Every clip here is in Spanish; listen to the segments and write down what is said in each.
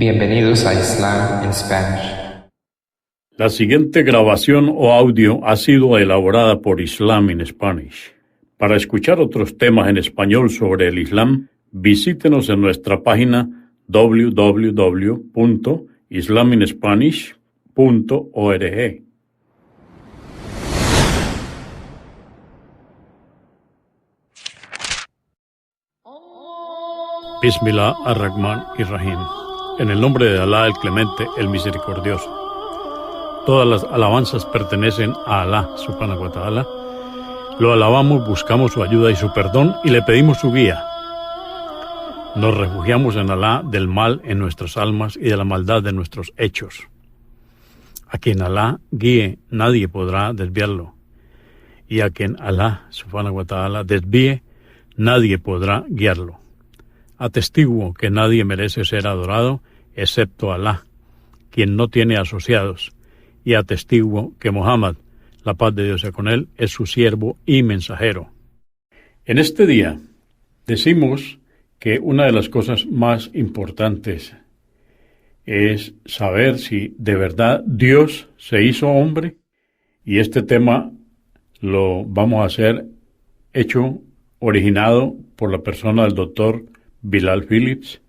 Bienvenidos a Islam en Spanish. La siguiente grabación o audio ha sido elaborada por Islam in Spanish. Para escuchar otros temas en español sobre el Islam, visítenos en nuestra página www.islaminspanish.org. Bismillah ar-Rahman ir-Rahim. En el nombre de Alá, el Clemente, el Misericordioso. Todas las alabanzas pertenecen a Alá, subhanahu wa ta'ala. Lo alabamos, buscamos su ayuda y su perdón y le pedimos su guía. Nos refugiamos en Alá del mal en nuestras almas y de la maldad de nuestros hechos. A quien Alá guíe, nadie podrá desviarlo. Y a quien Alá, subhanahu wa ta'ala, desvíe, nadie podrá guiarlo. Atestiguo que nadie merece ser adorado excepto Alá, quien no tiene asociados, y atestiguo que Muhammad, la paz de Dios sea con él, es su siervo y mensajero. En este día decimos que una de las cosas más importantes es saber si de verdad Dios se hizo hombre, y este tema lo vamos a hacer originado por la persona del doctor Bilal Phillips,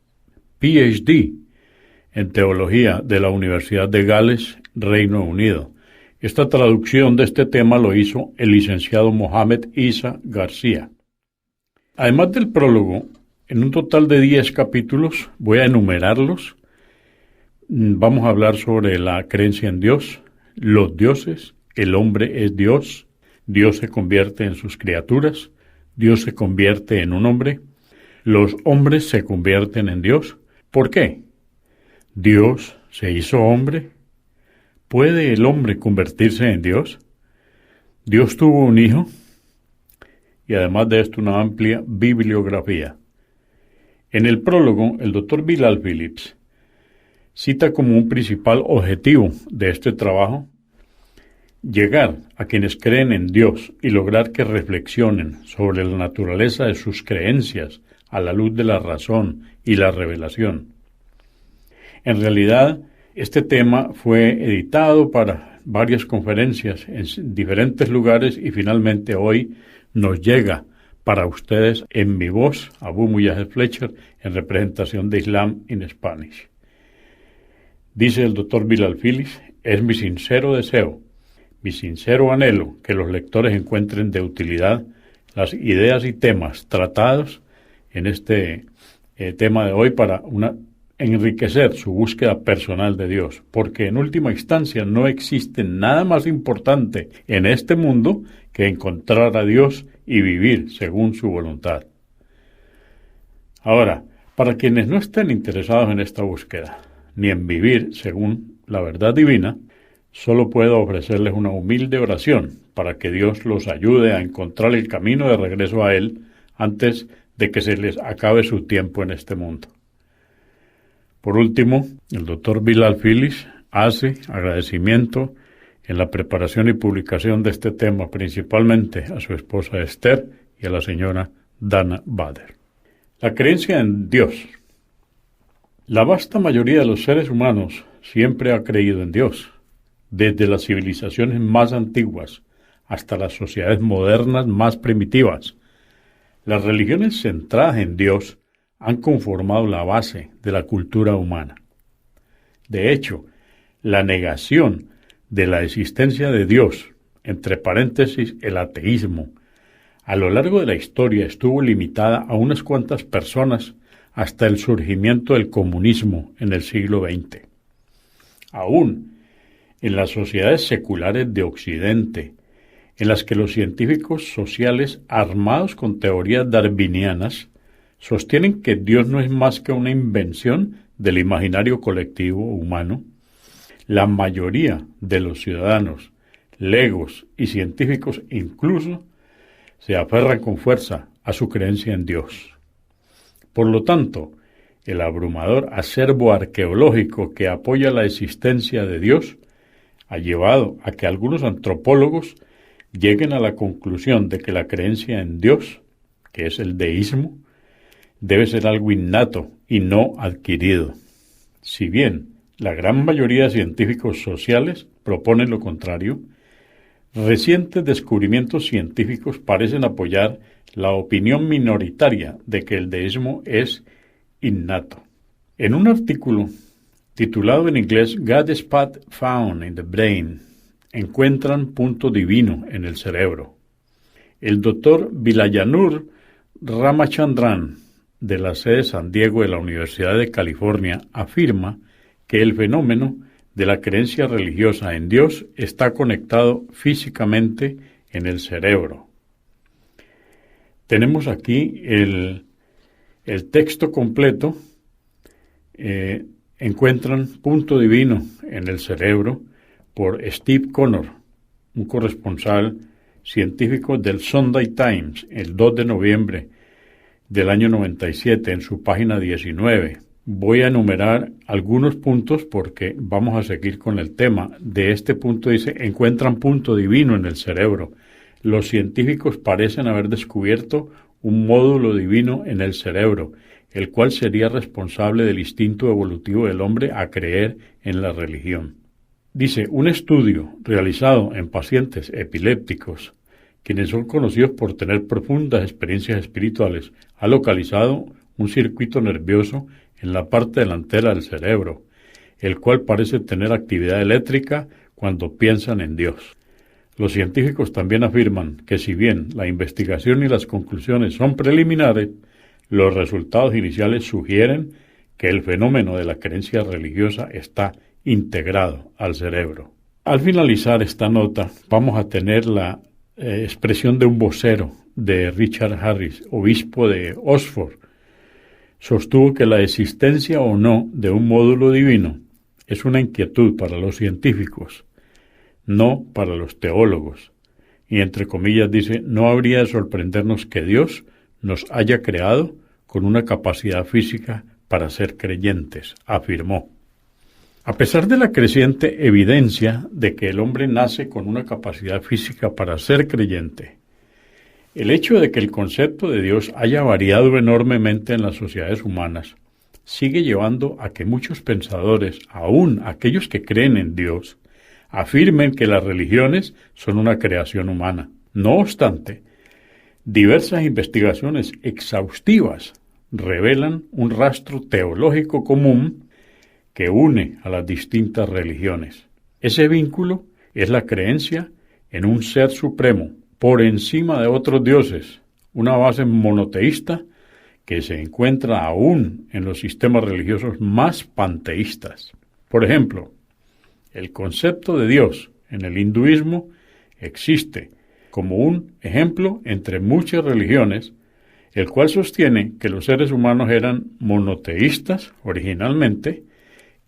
PhD en Teología de la Universidad de Gales, Reino Unido. Esta traducción de este tema lo hizo el licenciado Mohamed Isa García. Además del prólogo, en un total de 10 capítulos, voy a enumerarlos. Vamos a hablar sobre la creencia en Dios, los dioses, el hombre es Dios, Dios se convierte en sus criaturas, Dios se convierte en un hombre, los hombres se convierten en Dios. ¿Por qué? Dios se hizo hombre. ¿Puede el hombre convertirse en Dios? Dios tuvo un hijo y además de esto una amplia bibliografía. En el prólogo, el doctor Bilal Phillips cita como un principal objetivo de este trabajo llegar a quienes creen en Dios y lograr que reflexionen sobre la naturaleza de sus creencias a la luz de la razón y la revelación. En realidad, este tema fue editado para varias conferencias en diferentes lugares y finalmente hoy nos llega para ustedes en mi voz, Abu Mujahid Fletcher, en representación de Islam in Spanish. Dice el doctor Bilal Phillips, es mi sincero deseo, mi sincero anhelo que los lectores encuentren de utilidad las ideas y temas tratados en este tema de hoy para enriquecer su búsqueda personal de Dios, porque en última instancia no existe nada más importante en este mundo que encontrar a Dios y vivir según su voluntad. Ahora, para quienes no estén interesados en esta búsqueda, ni en vivir según la verdad divina, solo puedo ofrecerles una humilde oración para que Dios los ayude a encontrar el camino de regreso a Él antes de que se les acabe su tiempo en este mundo. Por último, el doctor Bilal Phillips hace agradecimiento en la preparación y publicación de este tema, principalmente a su esposa Esther y a la señora Dana Bader. La creencia en Dios. La vasta mayoría de los seres humanos siempre ha creído en Dios, desde las civilizaciones más antiguas hasta las sociedades modernas más primitivas. Las religiones centradas en Dios han conformado la base de la cultura humana. De hecho, la negación de la existencia de Dios, entre paréntesis el ateísmo, a lo largo de la historia estuvo limitada a unas cuantas personas hasta el surgimiento del comunismo en el siglo XX. Aún en las sociedades seculares de Occidente, en las que los científicos sociales armados con teorías darwinianas sostienen que Dios no es más que una invención del imaginario colectivo humano, la mayoría de los ciudadanos, legos y científicos incluso se aferran con fuerza a su creencia en Dios. Por lo tanto, el abrumador acervo arqueológico que apoya la existencia de Dios ha llevado a que algunos antropólogos lleguen a la conclusión de que la creencia en Dios, que es el deísmo, debe ser algo innato y no adquirido. Si bien la gran mayoría de científicos sociales proponen lo contrario, recientes descubrimientos científicos parecen apoyar la opinión minoritaria de que el deísmo es innato. En un artículo titulado en inglés God Spot Found in the Brain, encuentran punto divino en el cerebro. El doctor Vilayanur Ramachandran, de la sede San Diego de la Universidad de California, afirma que el fenómeno de la creencia religiosa en Dios está conectado físicamente en el cerebro. Tenemos aquí el texto completo. Encuentran punto divino en el cerebro por Steve Connor, un corresponsal científico del Sunday Times, el 2 de noviembre del año 97, en su página 19. Voy a enumerar algunos puntos porque vamos a seguir con el tema. De este punto dice, encuentran punto divino en el cerebro. Los científicos parecen haber descubierto un módulo divino en el cerebro, el cual sería responsable del instinto evolutivo del hombre a creer en la religión. Dice, un estudio realizado en pacientes epilépticos, quienes son conocidos por tener profundas experiencias espirituales, ha localizado un circuito nervioso en la parte delantera del cerebro, el cual parece tener actividad eléctrica cuando piensan en Dios. Los científicos también afirman que si bien la investigación y las conclusiones son preliminares, los resultados iniciales sugieren que el fenómeno de la creencia religiosa está integrado al cerebro. Al finalizar esta nota, vamos a tener la expresión de un vocero de Richard Harris, obispo de Oxford. Sostuvo que la existencia o no de un módulo divino es una inquietud para los científicos, no para los teólogos. Y entre comillas dice, no habría de sorprendernos que Dios nos haya creado con una capacidad física para ser creyentes, afirmó. A pesar de la creciente evidencia de que el hombre nace con una capacidad física para ser creyente, el hecho de que el concepto de Dios haya variado enormemente en las sociedades humanas sigue llevando a que muchos pensadores, aun aquellos que creen en Dios, afirmen que las religiones son una creación humana. No obstante, diversas investigaciones exhaustivas revelan un rastro teológico común que une a las distintas religiones. Ese vínculo es la creencia en un ser supremo, por encima de otros dioses, una base monoteísta que se encuentra aún en los sistemas religiosos más panteístas. Por ejemplo, el concepto de Dios en el hinduismo existe como un ejemplo entre muchas religiones, el cual sostiene que los seres humanos eran monoteístas originalmente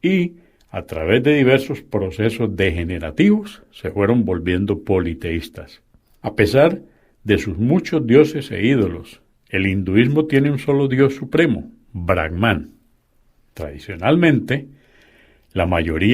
y, a través de diversos procesos degenerativos, se fueron volviendo politeístas. A pesar de sus muchos dioses e ídolos, el hinduismo tiene un solo dios supremo, Brahman. Tradicionalmente, la mayoría